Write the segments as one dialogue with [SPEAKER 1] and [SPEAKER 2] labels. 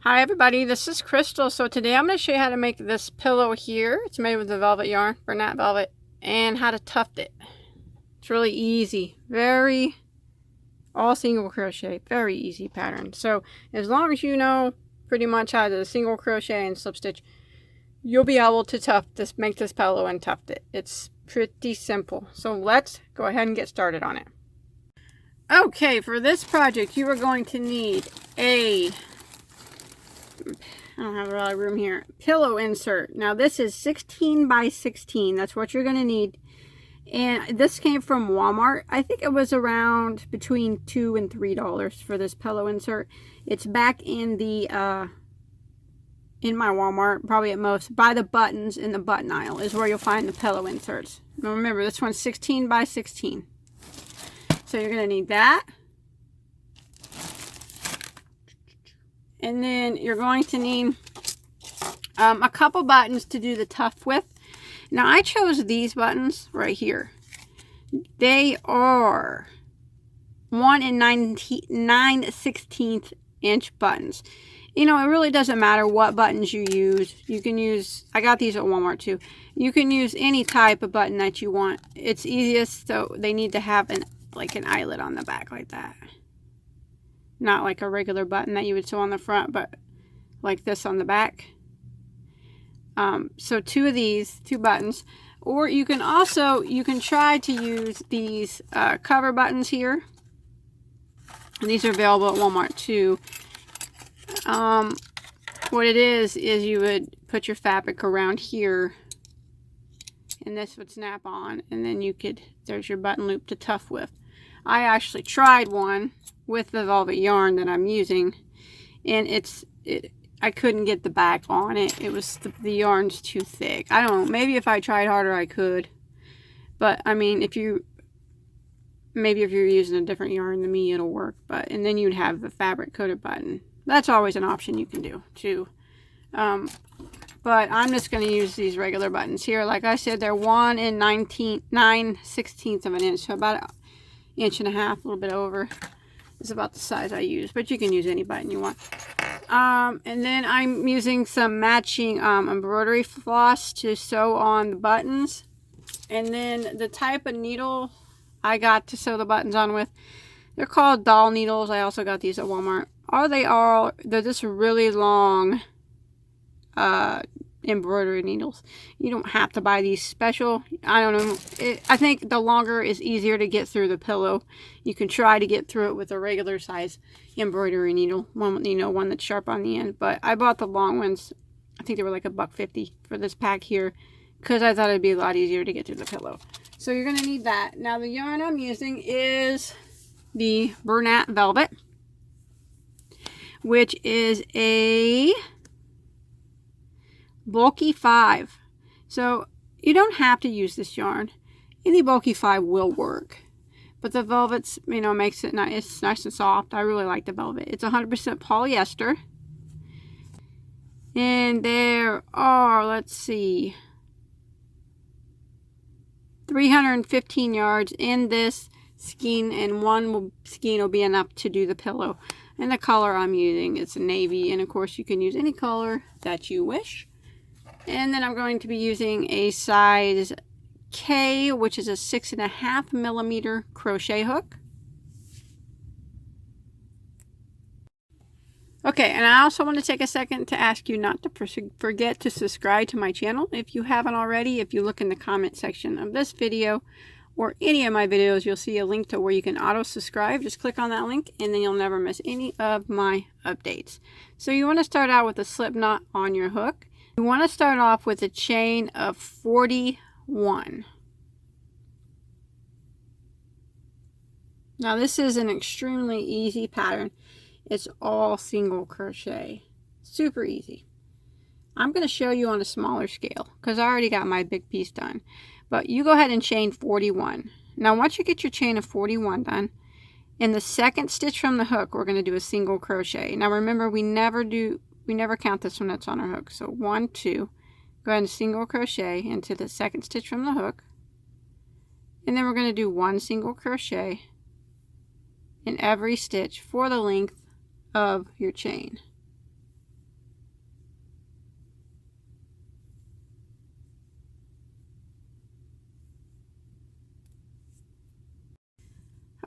[SPEAKER 1] Hi everybody, this is Crystal. So today I'm going to show you how to make this pillow here. It's made with the velvet yarn, Bernat velvet, and how to tuft it. It's really easy, all single crochet, very easy pattern. So as long as you know pretty much how to single crochet and slip stitch, you'll be able to tuft this, make this pillow and tuft it. It's pretty simple. So let's go ahead and get started on it. Okay, for this project you are going to need I don't have a lot of room here. Pillow insert. Now this is 16 by 16. That's what you're going to need. And this came from Walmart. I think it was around between $2 and $3 for this pillow insert. It's back in the in my Walmart, probably at most. By the buttons in the button aisle is where you'll find the pillow inserts. Now remember, this one's 16 by 16. So you're going to need that. And then you're going to need a couple buttons to do the tuft with. Now I chose these buttons right here. They are 1 9/16 inch buttons. You know, it really doesn't matter what buttons you use. You can use, I got these at Walmart too. You can use any type of button that you want. It's easiest, so they need to have like an eyelet on the back like that. Not like a regular button that you would sew on the front, but like this on the back. So two of these, two buttons. Or you can try to use these cover buttons here. And these are available at Walmart too. What it is you would put your fabric around here. And this would snap on. And then there's your button loop to tuft with. I actually tried one with the velvet yarn that I'm using, and I couldn't get the back on it. It was the yarn's too thick. I don't know, maybe if I tried harder I could, but I mean, maybe if you're using a different yarn than me, it'll work. And then you'd have the fabric coated button. That's always an option you can do too. But I'm just going to use these regular buttons here. Like I said, they're 1 9/16 of an inch, so about an inch and a half, a little bit over. Is about the size I use, but you can use any button you want. And then I'm using some matching embroidery floss to sew on the buttons. And then the type of needle I got to sew the buttons on with, they're called doll needles. I also got these at Walmart. They're just really long embroidery needles. You don't have to buy these special. I don't know. I think the longer is easier to get through the pillow. You can try to get through it with a regular size embroidery needle, one that's sharp on the end. But I bought the long ones. I think they were like $1.50 for this pack here, because I thought it'd be a lot easier to get through the pillow. So you're going to need that. Now the yarn I'm using is the Bernat velvet, which is a bulky 5. So you don't have to use this yarn. Any bulky 5 will work, but the velvet's, makes it nice. It's nice and soft. I really like the velvet. It's 100% polyester, and there are, let's see, 315 yards in this skein, and one skein will be enough to do the pillow. And the color I'm using is navy, and of course you can use any color that you wish. And then I'm going to be using a size K, which is a 6.5 millimeter crochet hook. Okay, and I also want to take a second to ask you not to forget to subscribe to my channel if you haven't already. If you look in the comment section of this video or any of my videos, you'll see a link to where you can auto-subscribe. Just click on that link and then you'll never miss any of my updates. So you want to start out with a slip knot on your hook. You want to start off with a chain of 41. Now this is an extremely easy pattern. It's all single crochet. Super easy. I'm going to show you on a smaller scale because I already got my big piece done. But you go ahead and chain 41. Now once you get your chain of 41 done, in the second stitch from the hook, we're going to do a single crochet. Now remember, we never count this one that's on our hook. So 1, 2, go ahead and single crochet into the second stitch from the hook. And then we're going to do 1 single crochet in every stitch for the length of your chain.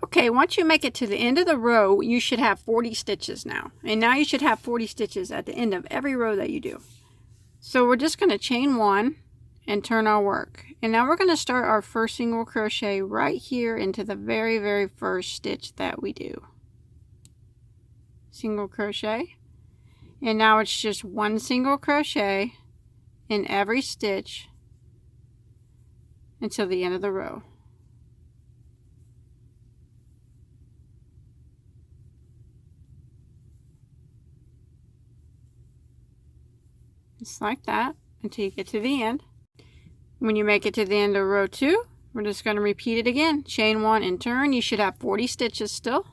[SPEAKER 1] Okay, once you make it to the end of the row, you should have 40 stitches now. And now you should have 40 stitches at the end of every row that you do. So we're just going to chain 1 and turn our work. And now we're going to start our first single crochet right here into the very, very first stitch that we do. Single crochet. And now it's just 1 single crochet in every stitch until the end of the row. Just like that until you get to the end. When you make it to the end of row 2, we're just going to repeat it again. Chain 1 and turn. You should have 40 stitches still.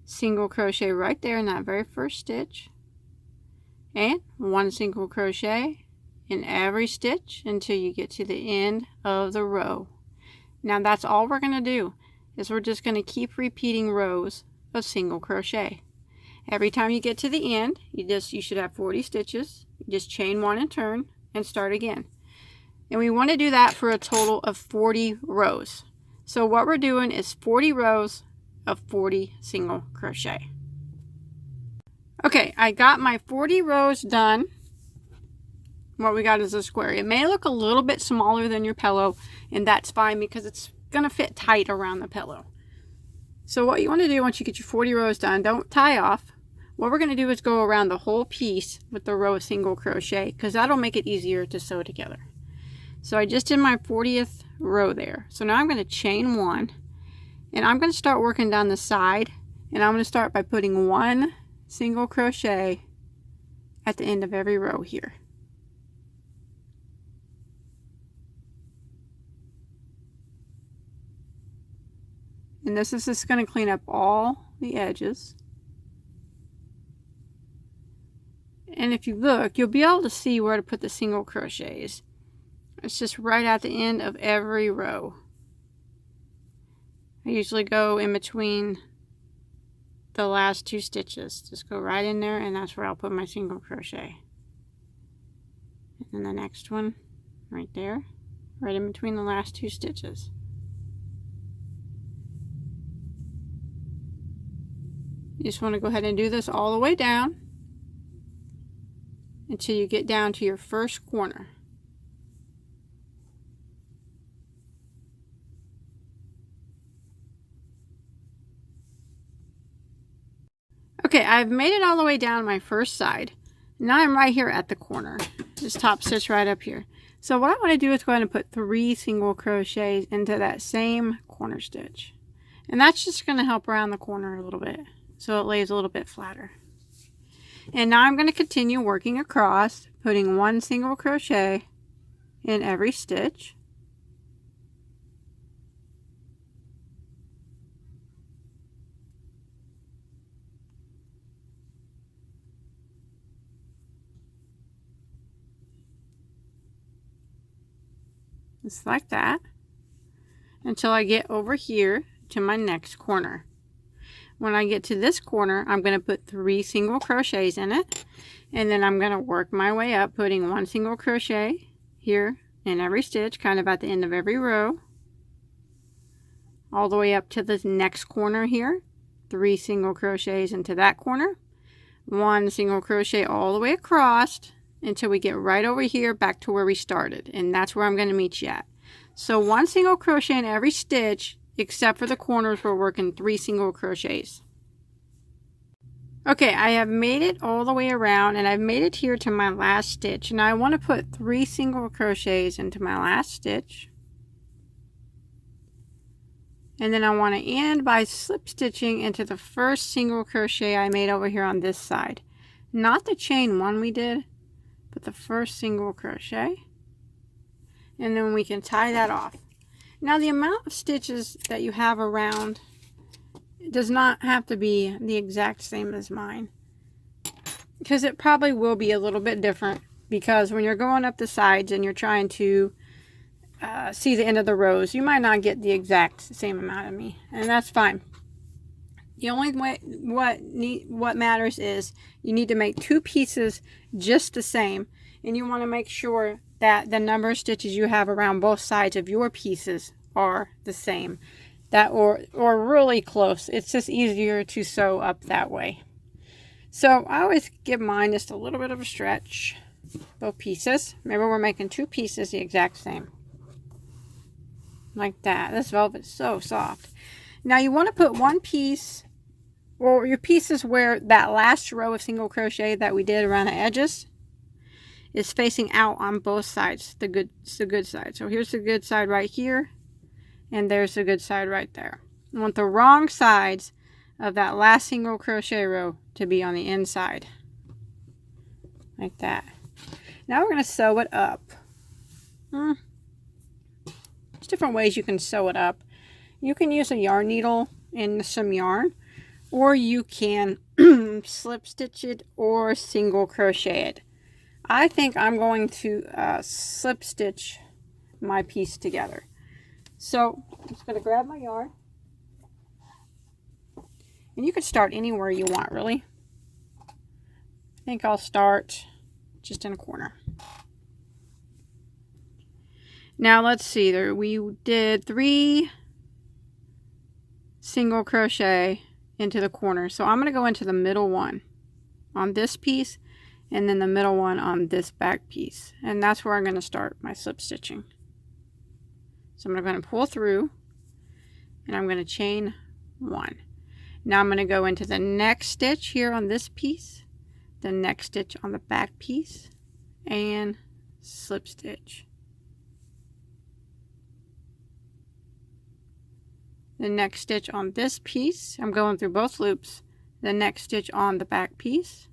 [SPEAKER 1] Single crochet right there in that very first stitch. And 1 single crochet in every stitch until you get to the end of the row. Now that's all we're going to do, is we're just going to keep repeating rows of single crochet. Every time you get to the end, you should have 40 stitches. You just chain 1 and turn and start again. And we want to do that for a total of 40 rows. So what we're doing is 40 rows of 40 single crochet. Okay, I got my 40 rows done. What we got is a square. It may look a little bit smaller than your pillow, and that's fine because it's going to fit tight around the pillow. So what you want to do once you get your 40 rows done, don't tie off. What we're going to do is go around the whole piece with the row of single crochet, because that'll make it easier to sew together. So I just did my 40th row there. So now I'm going to chain 1, and I'm going to start working down the side, and I'm going to start by putting 1 single crochet at the end of every row here. And this is just going to clean up all the edges. And if you look, you'll be able to see where to put the single crochets. It's just right at the end of every row. I usually go in between the last 2 stitches. Just go right in there, and that's where I'll put my single crochet. And then the next one right there, right in between the last 2 stitches. You just want to go ahead and do this all the way down until you get down to your first corner. Okay, I've made it all the way down my first side. Now I'm right here at the corner. This top stitch right up here. So what I want to do is go ahead and put 3 single crochets into that same corner stitch. And that's just going to help around the corner a little bit, so it lays a little bit flatter. And now I'm going to continue working across, putting 1 single crochet in every stitch. Just like that, until I get over here to my next corner. When I get to this corner, I'm going to put 3 single crochets in it, and then I'm going to work my way up, putting 1 single crochet here in every stitch, kind of at the end of every row, all the way up to the next corner here, 3 single crochets into that corner, 1 single crochet all the way across until we get right over here back to where we started, and that's where I'm going to meet you at. So 1 single crochet in every stitch, except for the corners, we're working 3 single crochets. Okay, I have made it all the way around, and I've made it here to my last stitch, and I want to put 3 single crochets into my last stitch, and then I want to end by slip stitching into the first single crochet I made over here on this side, not the chain 1 we did, but the first single crochet, and then we can tie that off. Now the amount of stitches that you have around does not have to be the exact same as mine, because it probably will be a little bit different, because when you're going up the sides and you're trying to see the end of the rows, you might not get the exact same amount of me, and that's fine. The only way what matters is you need to make 2 pieces just the same, and you want to make sure that the number of stitches you have around both sides of your pieces are the same. that, or really close. It's just easier to sew up that way. So I always give mine just a little bit of a stretch, both pieces. Remember, we're making 2 pieces the exact same. Like that. This velvet is so soft. Now you want to put one piece, or your pieces where that last row of single crochet that we did around the edges is facing out on both sides, the good side. So here's the good side right here, and there's the good side right there. You want the wrong sides of that last single crochet row to be on the inside, like that. Now we're going to sew it up. There's different ways you can sew it up. You can use a yarn needle and some yarn, or you can slip stitch it or single crochet it. I think I'm going to slip stitch my piece together. So I'm just going to grab my yarn. And you can start anywhere you want, really. I think I'll start just in a corner. Now let's see, there we did 3 single crochet into the corner. So I'm going to go into the middle one on this piece, and then the middle one on this back piece. And that's where I'm going to start my slip stitching. So I'm going to pull through, and I'm going to chain 1. Now I'm going to go into the next stitch here on this piece, the next stitch on the back piece, and slip stitch. The next stitch on this piece, I'm going through both loops, the next stitch on the back piece,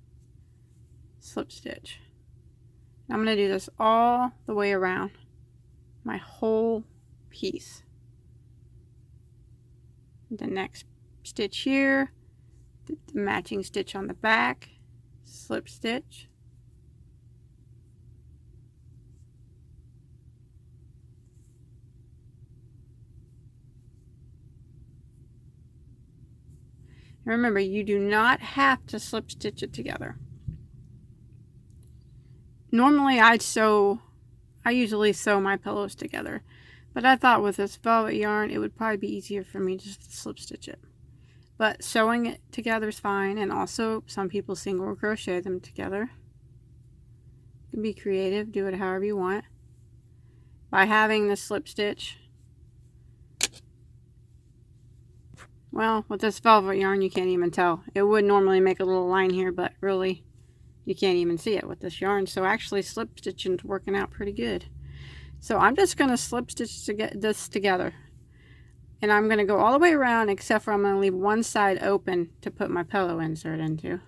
[SPEAKER 1] slip stitch. I'm going to do this all the way around my whole piece. The next stitch here, the matching stitch on the back, slip stitch. Remember, you do not have to slip stitch it together. Normally I usually sew my pillows together, but I thought with this velvet yarn it would probably be easier for me just to slip stitch it. But sewing it together is fine, and also some people single crochet them together. You can be creative, do it however you want. By having the slip stitch, well, with this velvet yarn, you can't even tell. It would normally make a little line here, but really, you can't even see it with this yarn. So actually, slip stitching is working out pretty good. So I'm just going to slip stitch this together. And I'm going to go all the way around, except for I'm going to leave one side open to put my pillow insert into.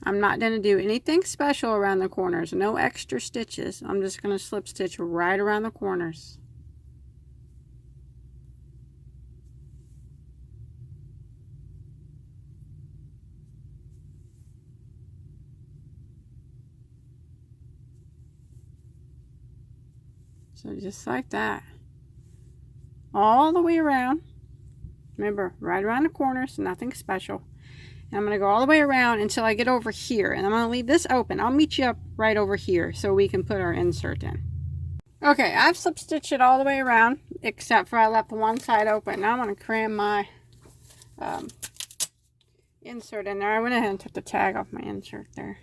[SPEAKER 1] I'm not going to do anything special around the corners. No extra stitches. I'm just going to slip stitch right around the corners. So just like that. All the way around. Remember, right around the corners, nothing special. And I'm going to go all the way around until I get over here. And I'm going to leave this open. I'll meet you up right over here so we can put our insert in. Okay, I've slip stitched it all the way around, except for I left one side open. Now I'm going to cram my insert in there. I went ahead and took the tag off my insert there.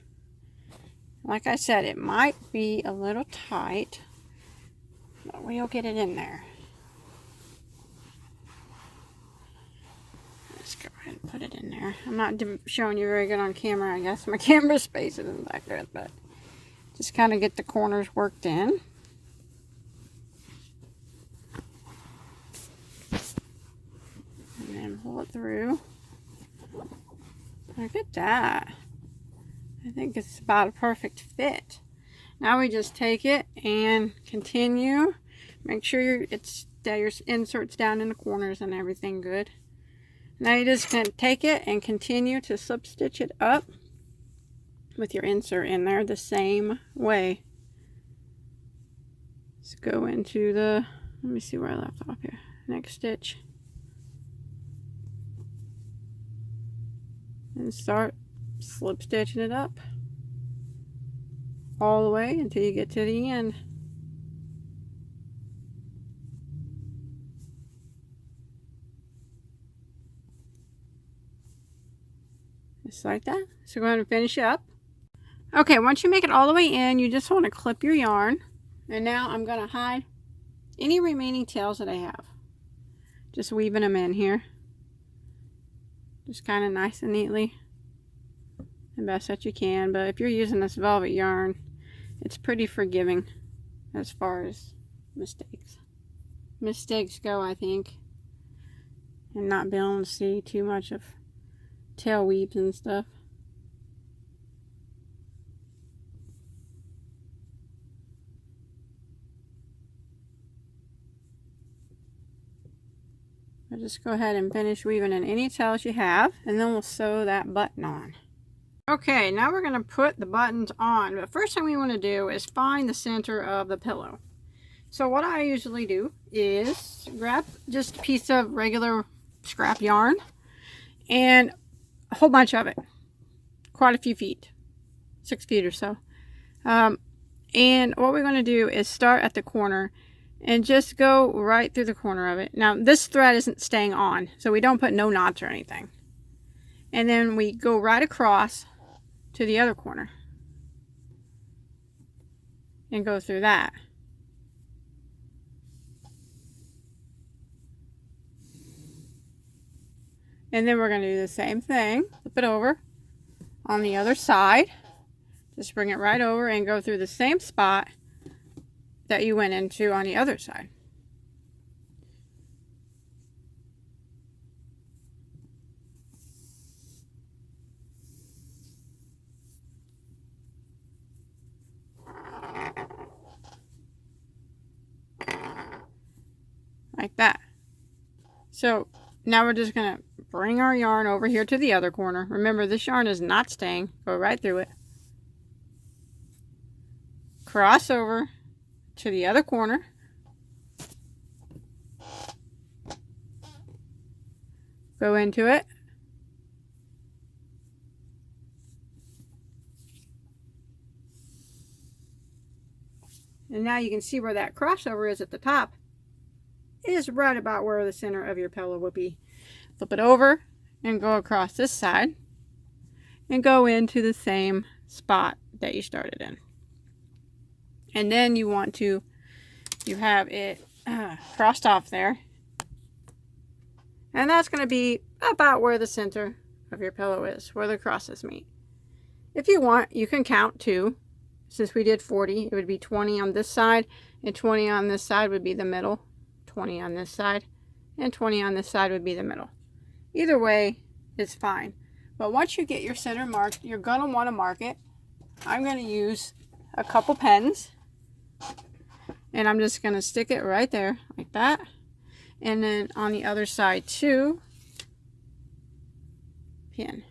[SPEAKER 1] Like I said, it might be a little tight, but we'll get it in there. Let's go ahead and put it in there. I'm not showing you very good on camera, I guess. My camera space isn't that good, but just kind of get the corners worked in. And then pull it through. Look at that. I think it's about a perfect fit. Now we just take it and continue. Make sure your insert's down in the corners and everything good. Now you just can take it and continue to slip stitch it up with your insert in there the same way. Let's go into the, let me see where I left off here. Next stitch. And start slip stitching it up all the way until you get to the end. Just like that. So go ahead and finish it up. Okay, once you make it all the way in, you just want to clip your yarn. And now I'm going to hide any remaining tails that I have. Just weaving them in here. Just kind of nice and neatly. The best that you can. But if you're using this velvet yarn, it's pretty forgiving as far as mistakes go, I think. And not being able to see too much of tail weaves and stuff. I'll just go ahead and finish weaving in any tails you have, and then we'll sew that button on. Okay, now we're going to put the buttons on, but first thing we want to do is find the center of the pillow. So what I usually do is grab just a piece of regular scrap yarn and a whole bunch of it, quite a few feet, 6 feet or so. And what we're going to do is start at the corner and just go right through the corner of it. Now this thread isn't staying on, so we don't put no knots or anything. And then we go right across to the other corner and go through that. And then we're going to do the same thing, flip it over on the other side. Just bring it right over and go through the same spot that you went into on the other side. Like that. So now we're just going to bring our yarn over here to the other corner. Remember, this yarn is not staying. Go right through it. Cross over to the other corner. Go into it. And now you can see where that crossover is at the top. It is right about where the center of your pillow will be. Flip it over and go across this side and go into the same spot that you started in. And then you want to, you have it crossed off there. And that's going to be about where the center of your pillow is, where the crosses meet. If you want, you can count too. Since we did 40, it would be 20 on this side, and 20 on this side would be the middle. 20 on this side, and 20 on this side would be the middle. Either way is fine. But once you get your center marked, you're going to want to mark it. I'm going to use a couple pens. And I'm just going to stick it right there, like that. And then on the other side too, pin.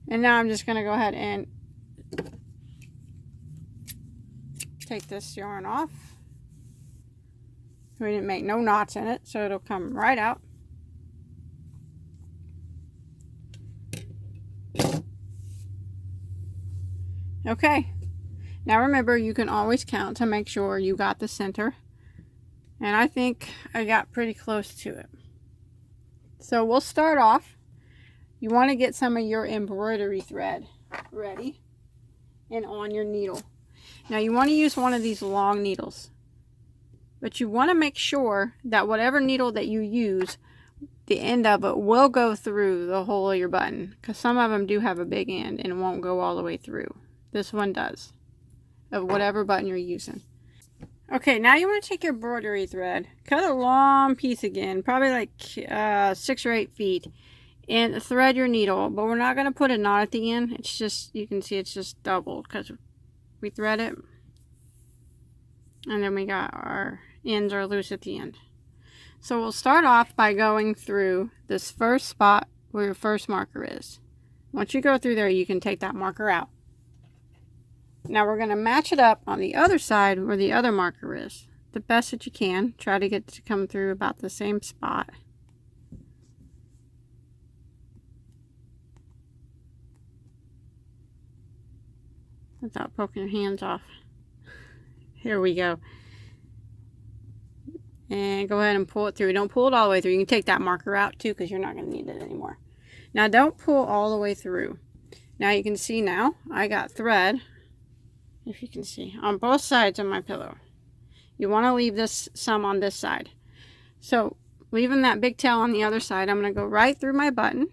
[SPEAKER 1] And now I'm just going to go ahead and take this yarn off. We didn't make no knots in it, so it'll come right out. Okay, now remember, you can always count to make sure you got the center. And I think I got pretty close to it. So we'll start off. You want to get some of your embroidery thread ready and on your needle. Now you want to use one of these long needles. But you want to make sure that whatever needle that you use, the end of it will go through the whole of your button. Because some of them do have a big end and it won't go all the way through. This one does, of whatever button you're using. Okay, now you want to take your embroidery thread, cut a long piece again, probably like 6 or 8 feet, and thread your needle. But we're not going to put a knot at the end. It's just, you can see it's just doubled because we thread it, and then we got our ends are loose at the end. So we'll start off by going through this first spot where your first marker is. Once you go through there, you can take that marker out. Now we're going to match it up on the other side where the other marker is. The best that you can. Try to get it to come through about the same spot. Without poking your hands off. Here we go. And go ahead and pull it through. Don't pull it all the way through. You can take that marker out too because you're not going to need it anymore. Now don't pull all the way through. Now you can see now I got thread, if you can see, on both sides of my pillow. You want to leave this some on this side. So leaving that big tail on the other side, I'm going to go right through my button.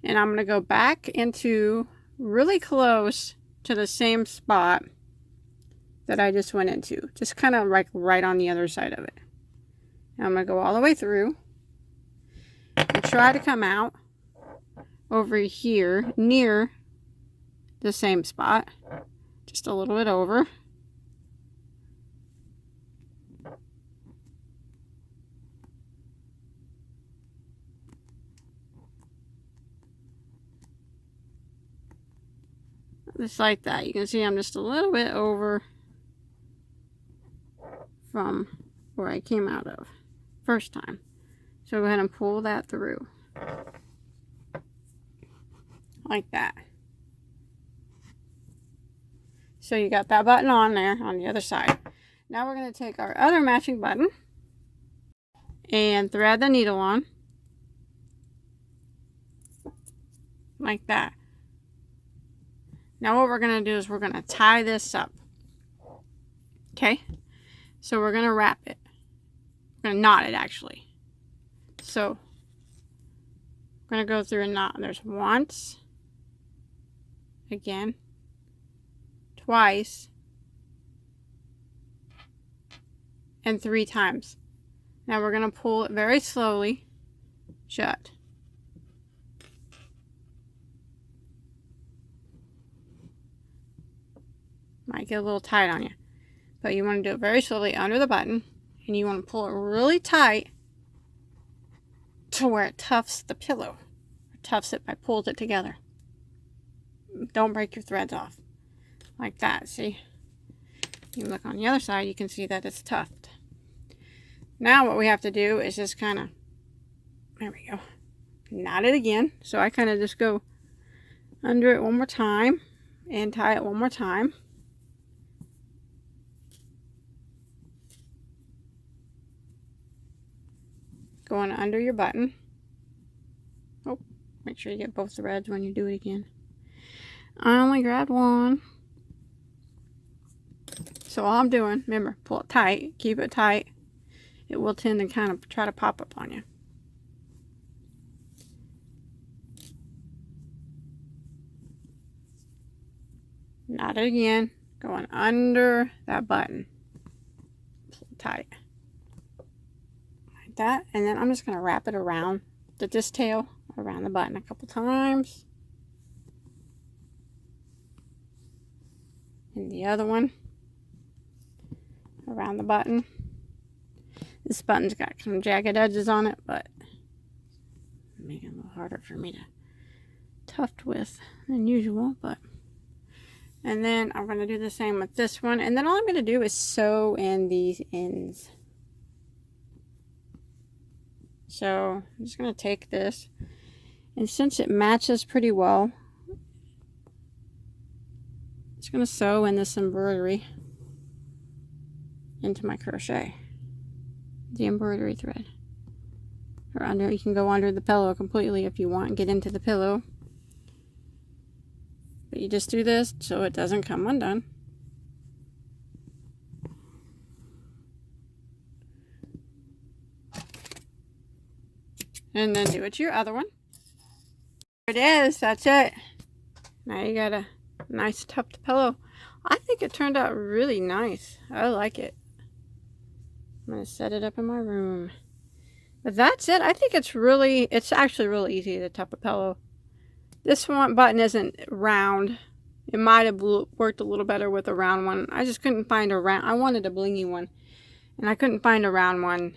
[SPEAKER 1] And I'm going to go back into really close to the same spot that I just went into. Just kind of like right on the other side of it. And I'm going to go all the way through and try to come out over here near the same spot. Just a little bit over. Just like that. You can see I'm just a little bit over from where I came out of first time. So go ahead and pull that through. Like that. So you got that button on there on the other side. Now we're going to take our other matching button and thread the needle on. Like that. Now what we're going to do is we're going to tie this up. Okay? So we're going to wrap it. We're going to knot it actually. So we're going to go through a knot. There's once, again, twice, and 3 times. Now we're going to pull it very slowly shut. Might get a little tight on you, but you want to do it very slowly under the button, and you want to pull it really tight to where it tufts the pillow, or tufts it by pulls it together. Don't break your threads off, like that. See, you look on the other side, you can see that it's tufted. Now what we have to do is just kind of, there we go, knot it again. So I kind of just go under it one more time and tie it one more time. Going under your button. Oh, make sure you get both threads when you do it again. I only grabbed one. So all I'm doing, remember, pull it tight, keep it tight. It will tend to kind of try to pop up on you. Knot it again, going under that button. Pull it tight. That, and then I'm just going to wrap it around the disc tail, around the button a couple times, and the other one around the button. This button's got some jagged edges on it, but make it a little harder for me to tuft with than usual. But and then I'm going to do the same with this one, and then all I'm going to do is sew in these ends. So I'm just going to take this, and since it matches pretty well, I'm just going to sew in this embroidery into my crochet, the embroidery thread. Or under, you can go under the pillow completely if you want and get into the pillow. But you just do this so it doesn't come undone. And then do it to your other one. There it is. That's it. Now you got a nice tucked pillow. I think it turned out really nice. I like it. I'm going to set it up in my room. But that's it. I think it's actually really easy to tuck a pillow. This one button isn't round. It might have worked a little better with a round one. I just couldn't find a round. I wanted a blingy one. And I couldn't find a round one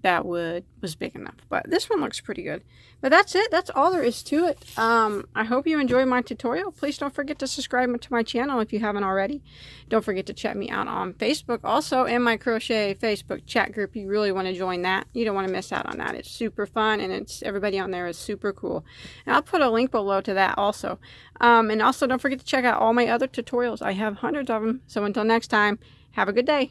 [SPEAKER 1] that wood was big enough. But this one looks pretty good. But that's it. That's all there is to it. I hope you enjoyed my tutorial. Please don't forget to subscribe to my channel if you haven't already. Don't forget to check me out on Facebook also, in my crochet Facebook chat group. You really want to join that. You don't want to miss out on that. It's super fun, and everybody on there is super cool. And I'll put a link below to that also. And also don't forget to check out all my other tutorials. I have hundreds of them. So until next time, have a good day.